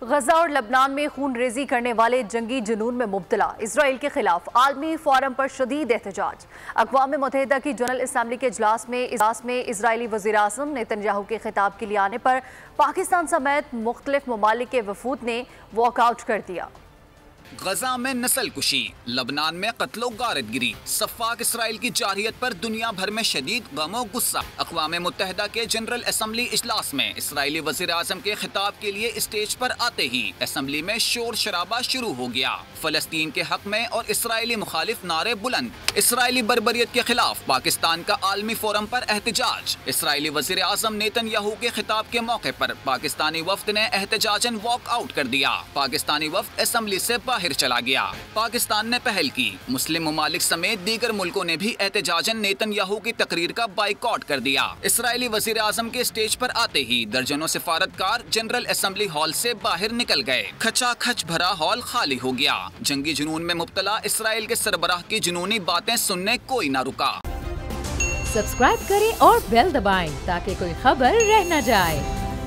गजा और लबनान में खून रेजी करने वाले जंगी जुनून में मुब्तला इसराइल के खिलाफ आलमी फोरम पर शदीद एहतजाज। अक़वाम मुत्तहिदा की जनरल असम्बली के इजलास में इजरायली वज़ीर आज़म नेतन्याहू के खिताब के लिए आने पर पाकिस्तान समेत मुख्तलिफ ममालिक के वफूद ने वॉकआउट कर दिया। गजा में नस्ल कुशी, लबनान में कत्लो गारतगिरी, सफ़ाक इसराइल की जारहियत पर दुनिया भर में शदीद गमो गुस्सा। अक़वाम मुत्तहिदा के जनरल असम्बली इजलास में इसराइली वज़ीर आज़म के खिताब के लिए स्टेज पर आते ही असम्बली में शोर शराबा शुरू हो गया। फ़लस्तीन के हक में और इसराइली मुखालिफ नारे बुलंद। इसराइली बर्बरियत के खिलाफ पाकिस्तान का आलमी फोरम पर एहतजाज। इसराइली वज़ीर आज़म नेतन्याहू के खिताब के मौके पर पाकिस्तानी वफ्द ने एहतजाजन वॉक आउट कर दिया। पाकिस्तानी वफ्द असम्बली से बाहर चला गया। पाकिस्तान ने पहल की। मुस्लिम ममालिक समेत दीगर मुल्कों ने भी एहतजाजन नेतन्याहू की तकरीर का बाइकॉट कर दिया। इसराइली वज़ीर आज़म के स्टेज पर आते ही दर्जनों सिफारतकार जनरल असम्बली हॉल से बाहर निकल गए। खचाखच भरा हॉल खाली हो गया। जंगी जुनून में मुब्तला इसराइल के सरबराह की जुनूनी बातें सुनने कोई ना रुका। सब्सक्राइब करें और बेल दबाएं ताकि कोई खबर रह न जाए।